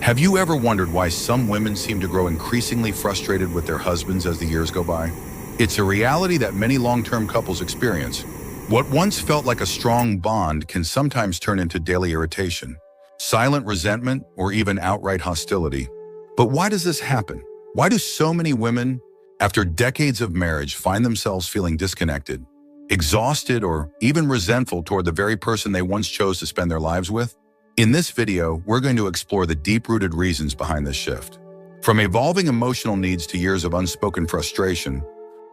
Have you ever wondered why some women seem to grow increasingly frustrated with their husbands as the years go by? It's a reality that many long-term couples experience. What once felt like a strong bond can sometimes turn into daily irritation, silent resentment, or even outright hostility. But why does this happen? Why do so many women, after decades of marriage, find themselves feeling disconnected, exhausted, or even resentful toward the very person they once chose to spend their lives with? In this video, we're going to explore the deep-rooted reasons behind this shift. From evolving emotional needs to years of unspoken frustration,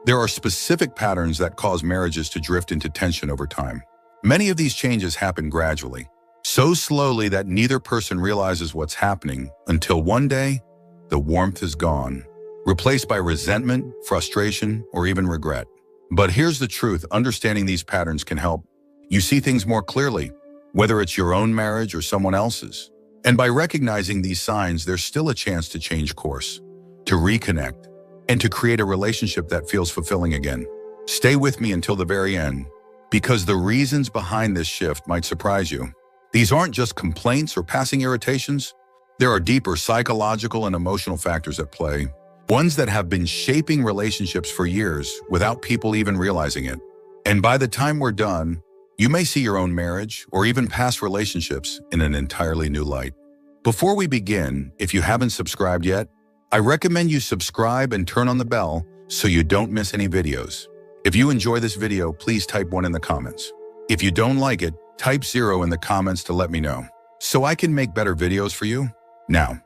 there are specific patterns that cause marriages to drift into tension over time. Many of these changes happen gradually, so slowly that neither person realizes what's happening until one day, the warmth is gone, replaced by resentment, frustration, or even regret. But here's the truth: understanding these patterns can help you see things more clearly, whether it's your own marriage or someone else's. And by recognizing these signs, there's still a chance to change course, to reconnect, and to create a relationship that feels fulfilling again. Stay with me until the very end, because the reasons behind this shift might surprise you. These aren't just complaints or passing irritations. There are deeper psychological and emotional factors at play, ones that have been shaping relationships for years without people even realizing it. And by the time we're done, you may see your own marriage or even past relationships in an entirely new light. Before we begin, if you haven't subscribed yet, I recommend you subscribe and turn on the bell so you don't miss any videos. If you enjoy this video, please type 1 in the comments. If you don't like it, type 0 in the comments to let me know, so I can make better videos for you. Now,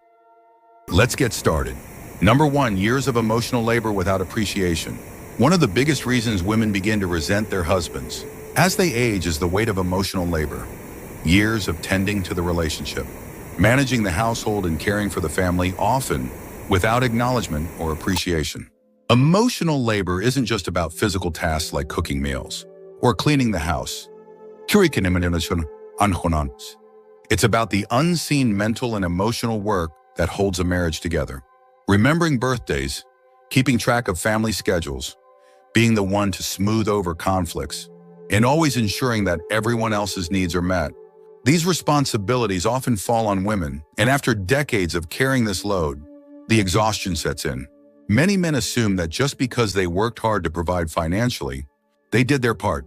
let's get started. Number 1, years of emotional labor without appreciation. One of the biggest reasons women begin to resent their husbands as they age is the weight of emotional labor. Years of tending to the relationship, managing the household and caring for the family, often without acknowledgement or appreciation. Emotional labor isn't just about physical tasks like cooking meals or cleaning the house. It's about the unseen mental and emotional work that holds a marriage together. Remembering birthdays, keeping track of family schedules, being the one to smooth over conflicts, and always ensuring that everyone else's needs are met. These responsibilities often fall on women, and after decades of carrying this load, the exhaustion sets in. Many men assume that just because they worked hard to provide financially, they did their part.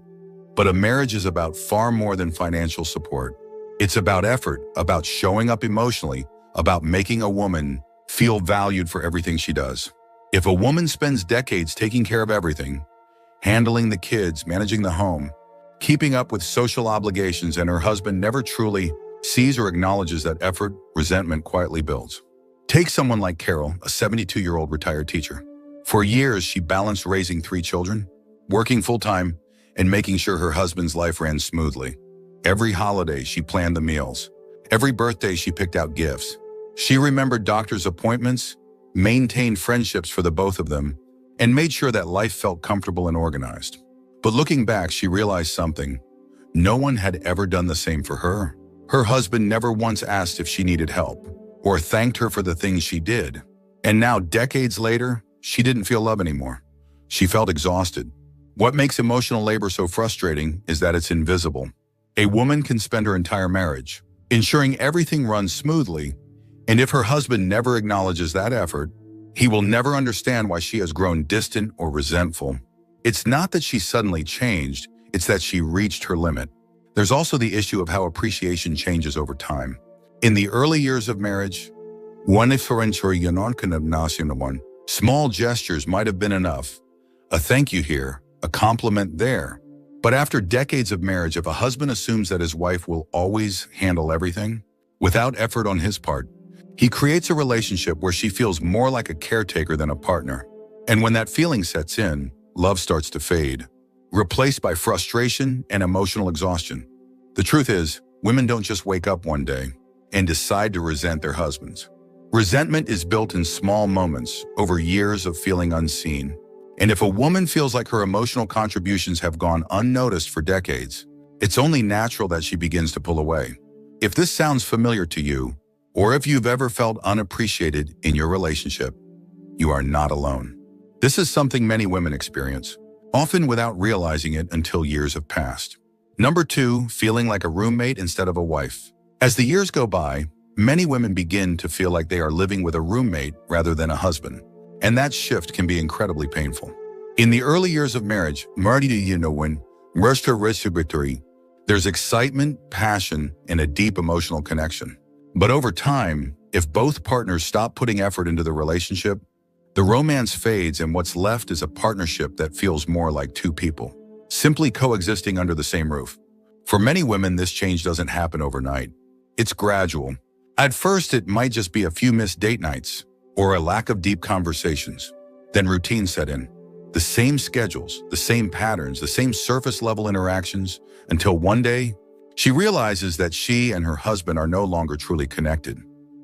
But a marriage is about far more than financial support. It's about effort, about showing up emotionally, about making a woman feel valued for everything she does. If a woman spends decades taking care of everything, handling the kids, managing the home, keeping up with social obligations, and her husband never truly sees or acknowledges that effort, resentment quietly builds. Take someone like Carol, a 72-year-old retired teacher. For years, she balanced raising 3 children, working full-time, and making sure her husband's life ran smoothly. Every holiday, she planned the meals. Every birthday, she picked out gifts. She remembered doctor's appointments, maintained friendships for the both of them, and made sure that life felt comfortable and organized. But looking back, she realized something. No one had ever done the same for her. Her husband never once asked if she needed help or thanked her for the things she did. And now, decades later, she didn't feel love anymore. She felt exhausted. What makes emotional labor so frustrating is that it's invisible. A woman can spend her entire marriage ensuring everything runs smoothly, and if her husband never acknowledges that effort, he will never understand why she has grown distant or resentful. It's not that she suddenly changed, it's that she reached her limit. There's also the issue of how appreciation changes over time. In the early years of marriage, small gestures might have been enough. A thank you here, a compliment there. But after decades of marriage, if a husband assumes that his wife will always handle everything, without effort on his part, he creates a relationship where she feels more like a caretaker than a partner. And when that feeling sets in, love starts to fade, replaced by frustration and emotional exhaustion. The truth is, women don't just wake up one day and decide to resent their husbands. Resentment is built in small moments over years of feeling unseen. And if a woman feels like her emotional contributions have gone unnoticed for decades, it's only natural that she begins to pull away. If this sounds familiar to you, or if you've ever felt unappreciated in your relationship, you are not alone. This is something many women experience, often without realizing it until years have passed. Number 2, feeling like a roommate instead of a wife. As the years go by, many women begin to feel like they are living with a roommate rather than a husband. And that shift can be incredibly painful. In the early years of marriage, there's excitement, passion, and a deep emotional connection. But over time, if both partners stop putting effort into the relationship, the romance fades and what's left is a partnership that feels more like two people, simply coexisting under the same roof. For many women, this change doesn't happen overnight. It's gradual. At first, it might just be a few missed date nights or a lack of deep conversations. Then routine set in. The same schedules, the same patterns, the same surface-level interactions, until one day, she realizes that she and her husband are no longer truly connected.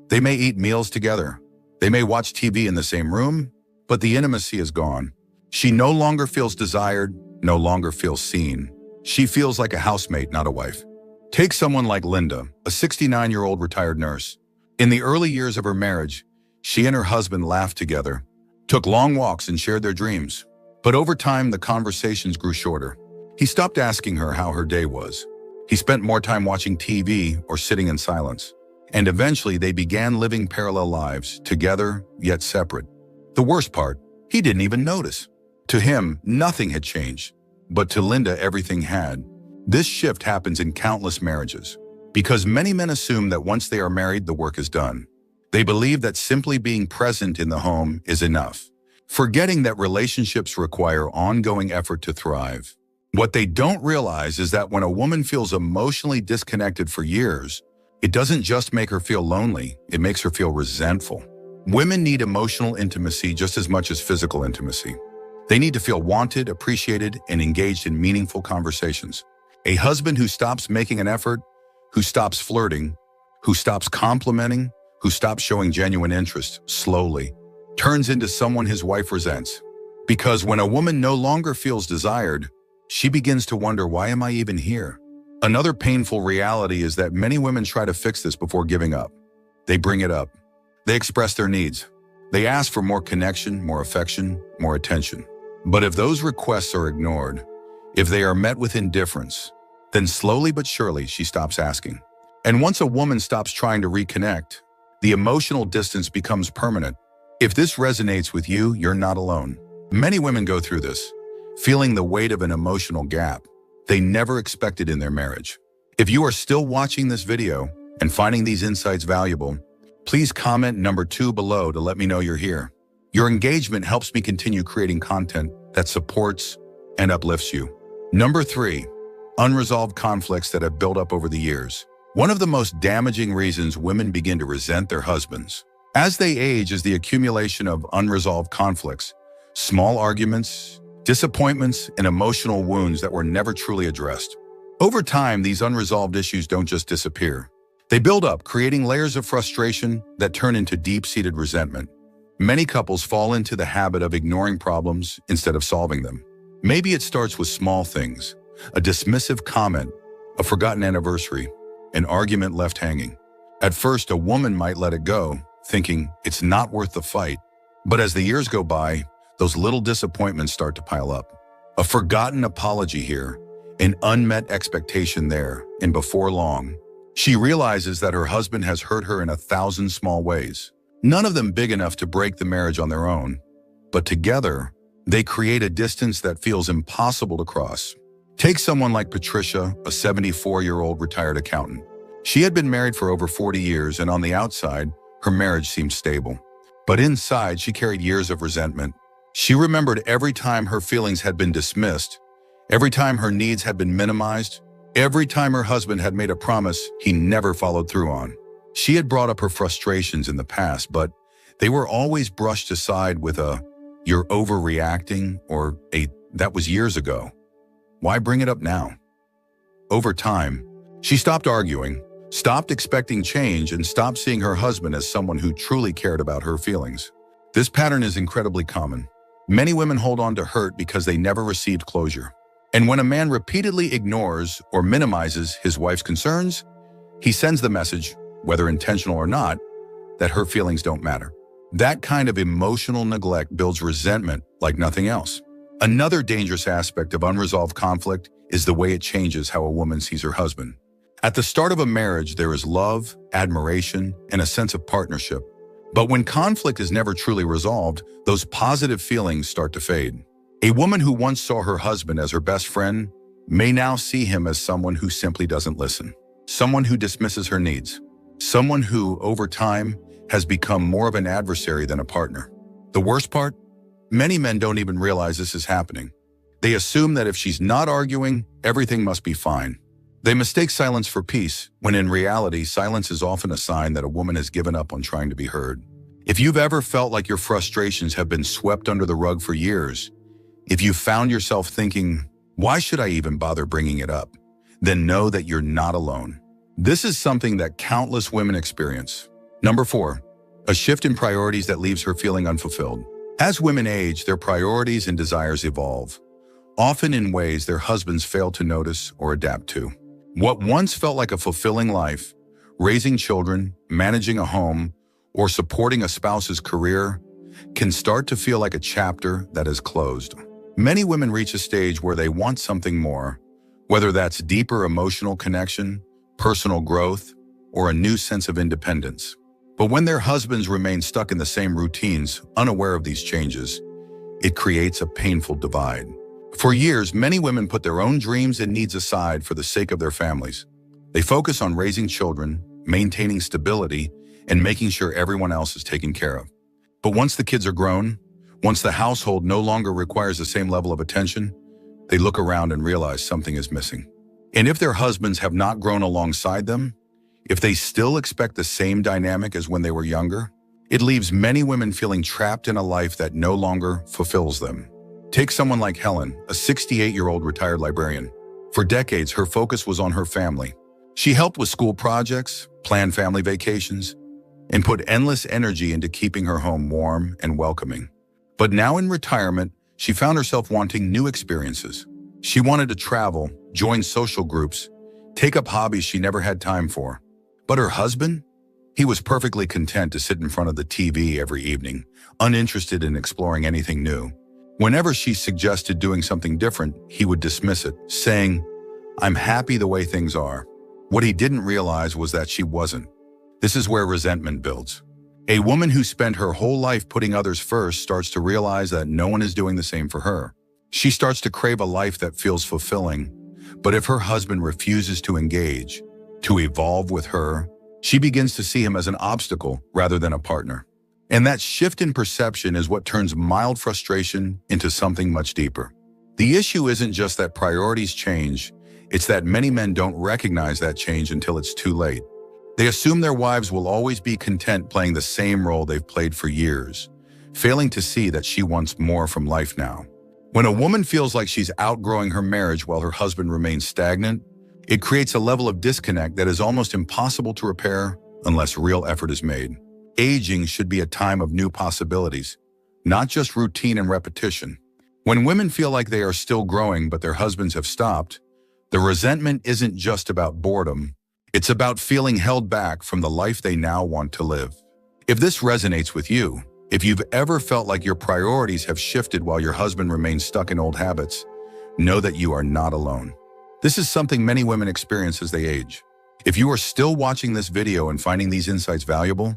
They may eat meals together. They may watch TV in the same room, but the intimacy is gone. She no longer feels desired, no longer feels seen. She feels like a housemate, not a wife. Take someone like Linda, a 69-year-old retired nurse. In the early years of her marriage, she and her husband laughed together, took long walks and shared their dreams. But over time, the conversations grew shorter. He stopped asking her how her day was. He spent more time watching TV or sitting in silence. And eventually, they began living parallel lives, together yet separate. The worst part, he didn't even notice. To him, nothing had changed. But to Linda, everything had. This shift happens in countless marriages, because many men assume that once they are married, the work is done. They believe that simply being present in the home is enough, forgetting that relationships require ongoing effort to thrive. What they don't realize is that when a woman feels emotionally disconnected for years, it doesn't just make her feel lonely, it makes her feel resentful. Women need emotional intimacy just as much as physical intimacy. They need to feel wanted, appreciated, and engaged in meaningful conversations. A husband who stops making an effort, who stops flirting, who stops complimenting, who stops showing genuine interest, slowly turns into someone his wife resents. Because when a woman no longer feels desired, she begins to wonder, why am I even here? Another painful reality is that many women try to fix this before giving up. They bring it up. They express their needs. They ask for more connection, more affection, more attention. But if those requests are ignored, if they are met with indifference, then slowly but surely she stops asking. And once a woman stops trying to reconnect, the emotional distance becomes permanent. If this resonates with you, you're not alone. Many women go through this, feeling the weight of an emotional gap they never expected in their marriage. If you are still watching this video and finding these insights valuable, please comment number 2 below to let me know you're here. Your engagement helps me continue creating content that supports and uplifts you. Number 3, unresolved conflicts that have built up over the years. One of the most damaging reasons women begin to resent their husbands as they age is the accumulation of unresolved conflicts, small arguments, disappointments, and emotional wounds that were never truly addressed. Over time, these unresolved issues don't just disappear. They build up, creating layers of frustration that turn into deep-seated resentment. Many couples fall into the habit of ignoring problems instead of solving them. Maybe it starts with small things, a dismissive comment, a forgotten anniversary, an argument left hanging. At first, a woman might let it go, thinking it's not worth the fight. But as the years go by, those little disappointments start to pile up. A forgotten apology here, an unmet expectation there, and before long, she realizes that her husband has hurt her in 1,000 small ways. None of them big enough to break the marriage on their own, but together, they create a distance that feels impossible to cross. Take someone like Patricia, a 74-year-old retired accountant. She had been married for over 40 years, and on the outside, her marriage seemed stable. But inside, she carried years of resentment. She remembered every time her feelings had been dismissed, every time her needs had been minimized, every time her husband had made a promise he never followed through on. She had brought up her frustrations in the past, but they were always brushed aside with a, "You're overreacting," or a, "That was years ago. Why bring it up now?" Over time, she stopped arguing, stopped expecting change, and stopped seeing her husband as someone who truly cared about her feelings. This pattern is incredibly common. Many women hold on to hurt because they never received closure. And when a man repeatedly ignores or minimizes his wife's concerns, he sends the message, whether intentional or not, that her feelings don't matter. That kind of emotional neglect builds resentment like nothing else. Another dangerous aspect of unresolved conflict is the way it changes how a woman sees her husband. At the start of a marriage, there is love, admiration, and a sense of partnership. But when conflict is never truly resolved, those positive feelings start to fade. A woman who once saw her husband as her best friend may now see him as someone who simply doesn't listen, someone who dismisses her needs, someone who, over time, has become more of an adversary than a partner. The worst part? Many men don't even realize this is happening. They assume that if she's not arguing, everything must be fine. They mistake silence for peace, when in reality, silence is often a sign that a woman has given up on trying to be heard. If you've ever felt like your frustrations have been swept under the rug for years, if you found yourself thinking, "Why should I even bother bringing it up?" then know that you're not alone. This is something that countless women experience. Number 4, a shift in priorities that leaves her feeling unfulfilled. As women age, their priorities and desires evolve, often in ways their husbands fail to notice or adapt to. What once felt like a fulfilling life, raising children, managing a home, or supporting a spouse's career, can start to feel like a chapter that is closed. Many women reach a stage where they want something more, whether that's deeper emotional connection, personal growth, or a new sense of independence. But when their husbands remain stuck in the same routines, unaware of these changes, it creates a painful divide. For years, many women put their own dreams and needs aside for the sake of their families. They focus on raising children, maintaining stability, and making sure everyone else is taken care of. But once the kids are grown, once the household no longer requires the same level of attention, they look around and realize something is missing. And if their husbands have not grown alongside them, if they still expect the same dynamic as when they were younger, it leaves many women feeling trapped in a life that no longer fulfills them. Take someone like Helen, a 68-year-old retired librarian. For decades, her focus was on her family. She helped with school projects, planned family vacations, and put endless energy into keeping her home warm and welcoming. But now in retirement, she found herself wanting new experiences. She wanted to travel, join social groups, take up hobbies she never had time for. But her husband? He was perfectly content to sit in front of the TV every evening, uninterested in exploring anything new. Whenever she suggested doing something different, he would dismiss it, saying, "I'm happy the way things are." What he didn't realize was that she wasn't. This is where resentment builds. A woman who spent her whole life putting others first starts to realize that no one is doing the same for her. She starts to crave a life that feels fulfilling, but if her husband refuses to engage, to evolve with her, she begins to see him as an obstacle rather than a partner. And that shift in perception is what turns mild frustration into something much deeper. The issue isn't just that priorities change, it's that many men don't recognize that change until it's too late. They assume their wives will always be content playing the same role they've played for years, failing to see that she wants more from life now. When a woman feels like she's outgrowing her marriage while her husband remains stagnant, it creates a level of disconnect that is almost impossible to repair unless real effort is made. Aging should be a time of new possibilities, not just routine and repetition. When women feel like they are still growing but their husbands have stopped, the resentment isn't just about boredom, it's about feeling held back from the life they now want to live. If this resonates with you, if you've ever felt like your priorities have shifted while your husband remains stuck in old habits, know that you are not alone. This is something many women experience as they age. If you are still watching this video and finding these insights valuable,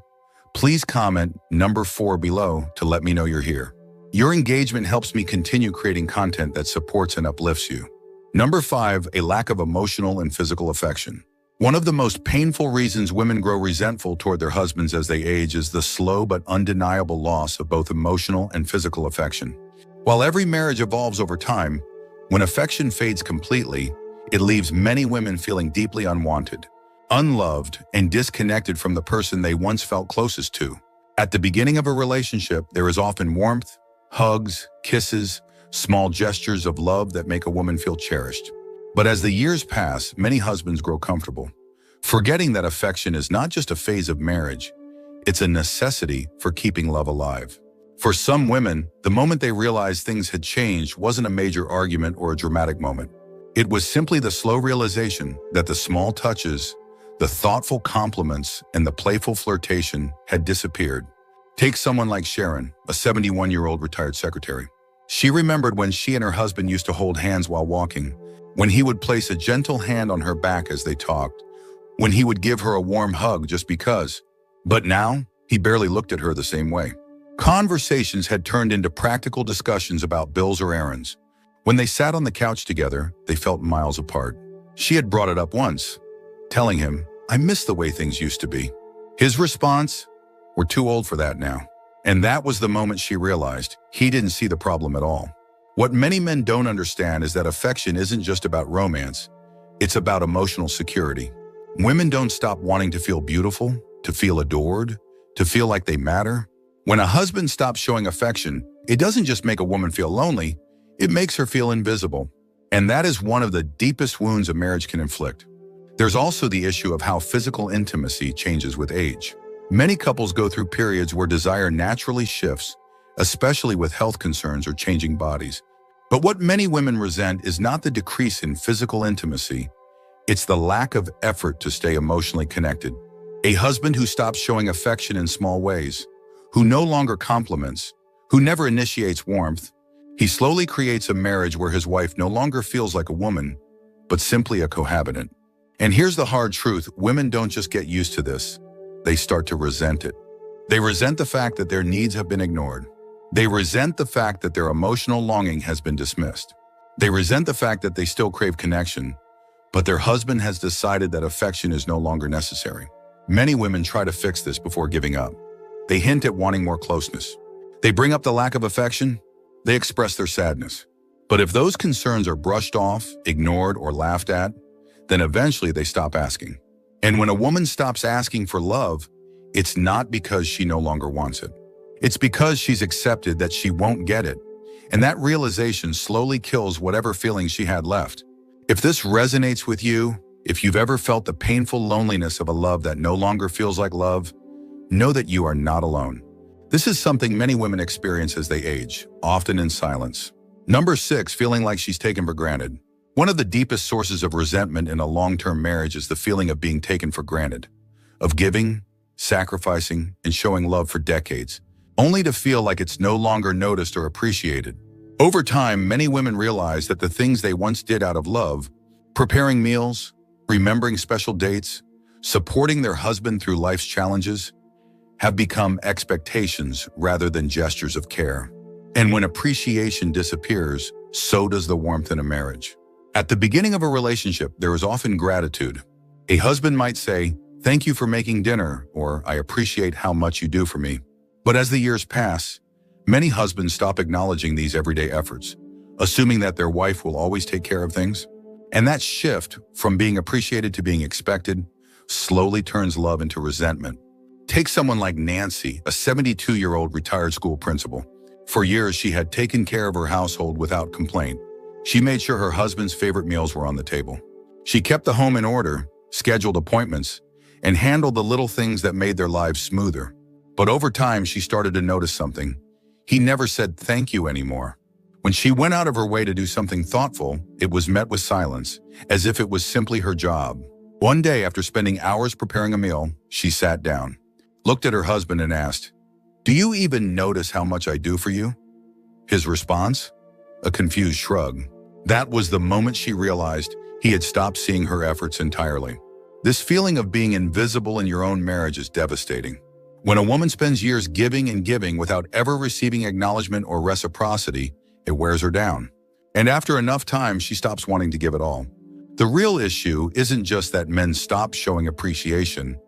please comment number 4 below to let me know you're here. Your engagement helps me continue creating content that supports and uplifts you. Number 5, a lack of emotional and physical affection. One of the most painful reasons women grow resentful toward their husbands as they age is the slow but undeniable loss of both emotional and physical affection. While every marriage evolves over time, when affection fades completely, it leaves many women feeling deeply unwanted, unloved, and disconnected from the person they once felt closest to. At the beginning of a relationship, there is often warmth, hugs, kisses, small gestures of love that make a woman feel cherished. But as the years pass, many husbands grow comfortable, forgetting that affection is not just a phase of marriage, it's a necessity for keeping love alive. For some women, the moment they realized things had changed wasn't a major argument or a dramatic moment. It was simply the slow realization that the small touches, the thoughtful compliments, and the playful flirtation had disappeared. Take someone like Sharon, a 71-year-old retired secretary. She remembered when she and her husband used to hold hands while walking, when he would place a gentle hand on her back as they talked, when he would give her a warm hug just because. But now, he barely looked at her the same way. Conversations had turned into practical discussions about bills or errands. When they sat on the couch together, they felt miles apart. She had brought it up once, telling him, "I miss the way things used to be." His response, "We're too old for that now." And that was the moment she realized he didn't see the problem at all. What many men don't understand is that affection isn't just about romance, it's about emotional security. Women don't stop wanting to feel beautiful, to feel adored, to feel like they matter. When a husband stops showing affection, it doesn't just make a woman feel lonely, it makes her feel invisible. And that is one of the deepest wounds a marriage can inflict. There's also the issue of how physical intimacy changes with age. Many couples go through periods where desire naturally shifts, especially with health concerns or changing bodies. But what many women resent is not the decrease in physical intimacy, it's the lack of effort to stay emotionally connected. A husband who stops showing affection in small ways, who no longer compliments, who never initiates warmth, he slowly creates a marriage where his wife no longer feels like a woman, but simply a cohabitant. And here's the hard truth, women don't just get used to this, they start to resent it. They resent the fact that their needs have been ignored. They resent the fact that their emotional longing has been dismissed. They resent the fact that they still crave connection, but their husband has decided that affection is no longer necessary. Many women try to fix this before giving up. They hint at wanting more closeness. They bring up the lack of affection. They express their sadness. But if those concerns are brushed off, ignored, or laughed at, then eventually they stop asking. And when a woman stops asking for love, it's not because she no longer wants it. It's because she's accepted that she won't get it. And that realization slowly kills whatever feelings she had left. If this resonates with you, if you've ever felt the painful loneliness of a love that no longer feels like love, know that you are not alone. This is something many women experience as they age, often in silence. Number 6, feeling like she's taken for granted. One of the deepest sources of resentment in a long-term marriage is the feeling of being taken for granted, of giving, sacrificing, and showing love for decades, only to feel like it's no longer noticed or appreciated. Over time, many women realize that the things they once did out of love, preparing meals, remembering special dates, supporting their husband through life's challenges, have become expectations rather than gestures of care. And when appreciation disappears, so does the warmth in a marriage. At the beginning of a relationship, there is often gratitude. A husband might say, "Thank you for making dinner," or "I appreciate how much you do for me." But as the years pass, many husbands stop acknowledging these everyday efforts, assuming that their wife will always take care of things. And that shift from being appreciated to being expected slowly turns love into resentment. Take someone like Nancy, a 72-year-old retired school principal. For years, she had taken care of her household without complaint. She made sure her husband's favorite meals were on the table. She kept the home in order, scheduled appointments, and handled the little things that made their lives smoother. But over time, she started to notice something. He never said thank you anymore. When she went out of her way to do something thoughtful, it was met with silence, as if it was simply her job. One day, after spending hours preparing a meal, she sat down, looked at her husband and asked, "Do you even notice how much I do for you?" His response? A confused shrug. That was the moment she realized he had stopped seeing her efforts entirely. This feeling of being invisible in your own marriage is devastating. When a woman spends years giving and giving without ever receiving acknowledgement or reciprocity, it wears her down. And after enough time, she stops wanting to give it all. The real issue isn't just that men stop showing appreciation.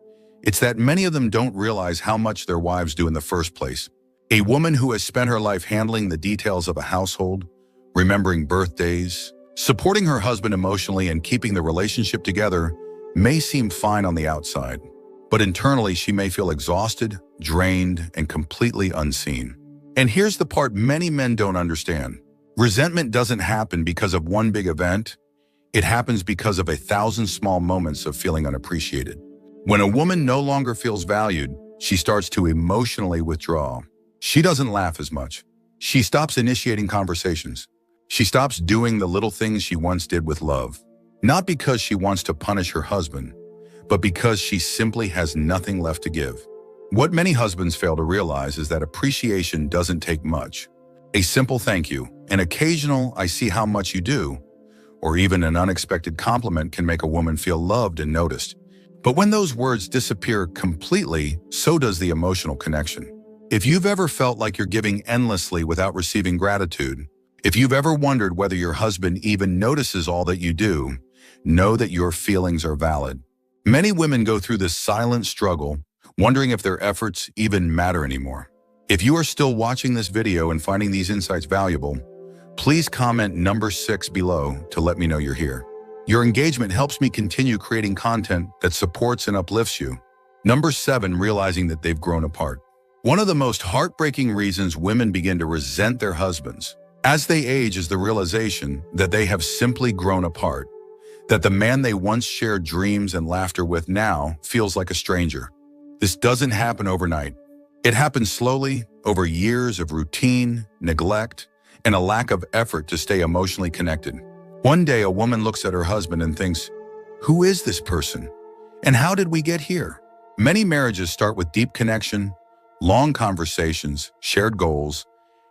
It's that many of them don't realize how much their wives do in the first place. A woman who has spent her life handling the details of a household, remembering birthdays, supporting her husband emotionally, and keeping the relationship together may seem fine on the outside. But internally, she may feel exhausted, drained, and completely unseen. And here's the part many men don't understand. Resentment doesn't happen because of one big event. It happens because of 1,000 small moments of feeling unappreciated. When a woman no longer feels valued, she starts to emotionally withdraw. She doesn't laugh as much. She stops initiating conversations. She stops doing the little things she once did with love. Not because she wants to punish her husband, but because she simply has nothing left to give. What many husbands fail to realize is that appreciation doesn't take much. A simple thank you, an occasional "I see how much you do," or even an unexpected compliment can make a woman feel loved and noticed. But when those words disappear completely, so does the emotional connection. If you've ever felt like you're giving endlessly without receiving gratitude, if you've ever wondered whether your husband even notices all that you do, know that your feelings are valid. Many women go through this silent struggle, wondering if their efforts even matter anymore. If you are still watching this video and finding these insights valuable, please comment number 6 below to let me know you're here. Your engagement helps me continue creating content that supports and uplifts you. Number 7, realizing that they've grown apart. One of the most heartbreaking reasons women begin to resent their husbands as they age is the realization that they have simply grown apart, that the man they once shared dreams and laughter with now feels like a stranger. This doesn't happen overnight. It happens slowly over years of routine, neglect, and a lack of effort to stay emotionally connected. One day, a woman looks at her husband and thinks, "Who is this person? And how did we get here?" Many marriages start with deep connection, long conversations, shared goals,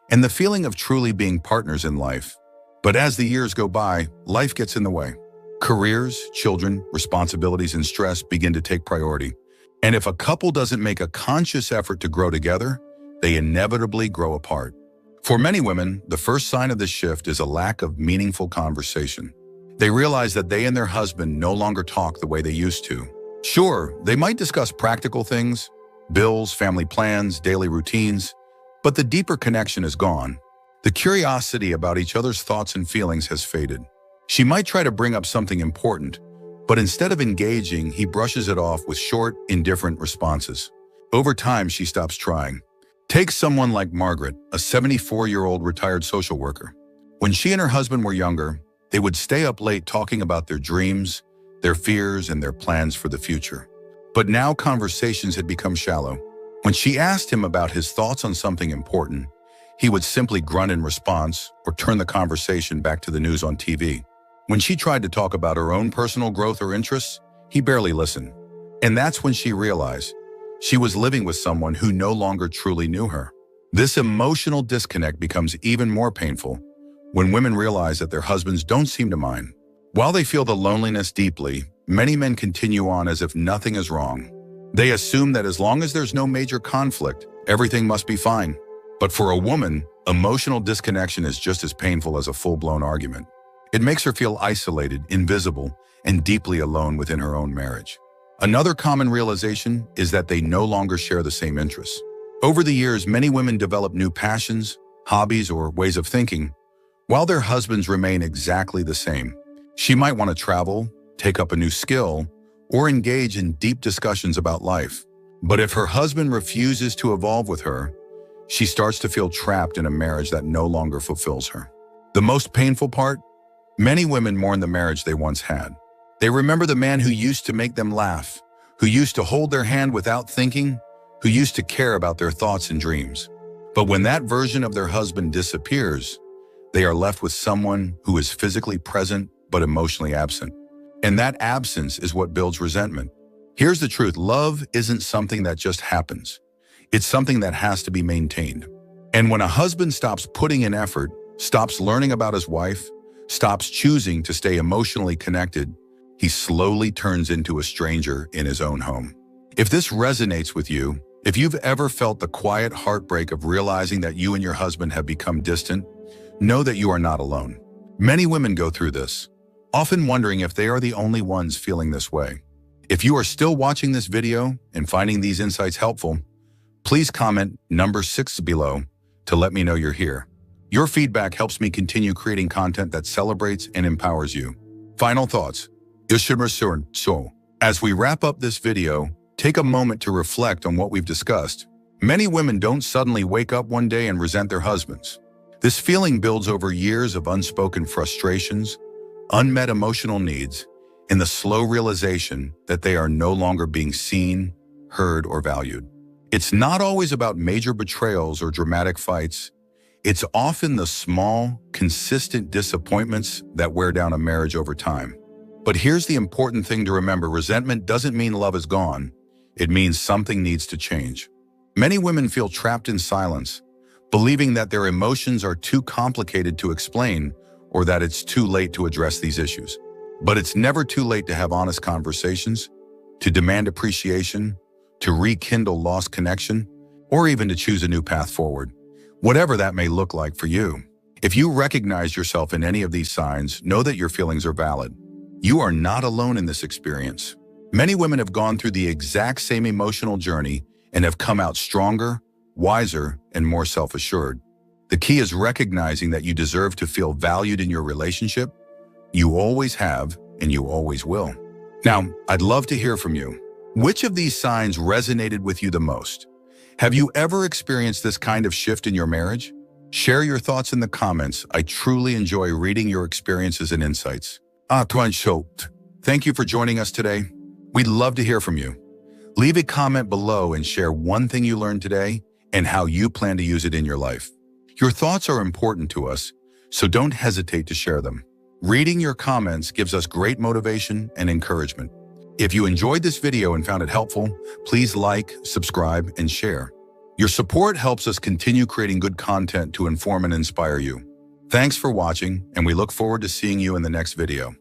and the feeling of truly being partners in life. But as the years go by, life gets in the way. Careers, children, responsibilities, and stress begin to take priority. And if a couple doesn't make a conscious effort to grow together, they inevitably grow apart. For many women, the first sign of this shift is a lack of meaningful conversation. They realize that they and their husband no longer talk the way they used to. Sure, they might discuss practical things, bills, family plans, daily routines, but the deeper connection is gone. The curiosity about each other's thoughts and feelings has faded. She might try to bring up something important, but instead of engaging, he brushes it off with short, indifferent responses. Over time, she stops trying. Take someone like Margaret, a 74-year-old retired social worker. When she and her husband were younger, they would stay up late talking about their dreams, their fears, and their plans for the future. But now conversations had become shallow. When she asked him about his thoughts on something important, he would simply grunt in response or turn the conversation back to the news on TV. When she tried to talk about her own personal growth or interests, he barely listened. And that's when she realized she was living with someone who no longer truly knew her. This emotional disconnect becomes even more painful when women realize that their husbands don't seem to mind. While they feel the loneliness deeply, many men continue on as if nothing is wrong. They assume that as long as there's no major conflict, everything must be fine. But for a woman, emotional disconnection is just as painful as a full-blown argument. It makes her feel isolated, invisible, and deeply alone within her own marriage. Another common realization is that they no longer share the same interests. Over the years, many women develop new passions, hobbies, or ways of thinking, while their husbands remain exactly the same. She might want to travel, take up a new skill, or engage in deep discussions about life. But if her husband refuses to evolve with her, she starts to feel trapped in a marriage that no longer fulfills her. The most painful part? Many women mourn the marriage they once had. They remember the man who used to make them laugh, who used to hold their hand without thinking, who used to care about their thoughts and dreams. But when that version of their husband disappears, they are left with someone who is physically present but emotionally absent. And that absence is what builds resentment. Here's the truth: love isn't something that just happens. It's something that has to be maintained. And when a husband stops putting in effort, stops learning about his wife, stops choosing to stay emotionally connected, he slowly turns into a stranger in his own home. If this resonates with you, if you've ever felt the quiet heartbreak of realizing that you and your husband have become distant, know that you are not alone. Many women go through this, often wondering if they are the only ones feeling this way. If you are still watching this video and finding these insights helpful, please comment number 6 below to let me know you're here. Your feedback helps me continue creating content that celebrates and empowers you. Final thoughts. So, as we wrap up this video, take a moment to reflect on what we've discussed. Many women don't suddenly wake up one day and resent their husbands. This feeling builds over years of unspoken frustrations, unmet emotional needs, and the slow realization that they are no longer being seen, heard, or valued. It's not always about major betrayals or dramatic fights. It's often the small, consistent disappointments that wear down a marriage over time. But here's the important thing to remember: resentment doesn't mean love is gone. It means something needs to change. Many women feel trapped in silence, believing that their emotions are too complicated to explain or that it's too late to address these issues. But it's never too late to have honest conversations, to demand appreciation, to rekindle lost connection, or even to choose a new path forward, whatever that may look like for you. If you recognize yourself in any of these signs, know that your feelings are valid. You are not alone in this experience. Many women have gone through the exact same emotional journey and have come out stronger, wiser, and more self-assured. The key is recognizing that you deserve to feel valued in your relationship. You always have, and you always will. Now, I'd love to hear from you. Which of these signs resonated with you the most? Have you ever experienced this kind of shift in your marriage? Share your thoughts in the comments. I truly enjoy reading your experiences and insights. Tuan Shopt, thank you for joining us today. We'd love to hear from you. Leave a comment below and share one thing you learned today and how you plan to use it in your life. Your thoughts are important to us, so don't hesitate to share them. Reading your comments gives us great motivation and encouragement. If you enjoyed this video and found it helpful, please like, subscribe, and share. Your support helps us continue creating good content to inform and inspire you. Thanks for watching, and we look forward to seeing you in the next video.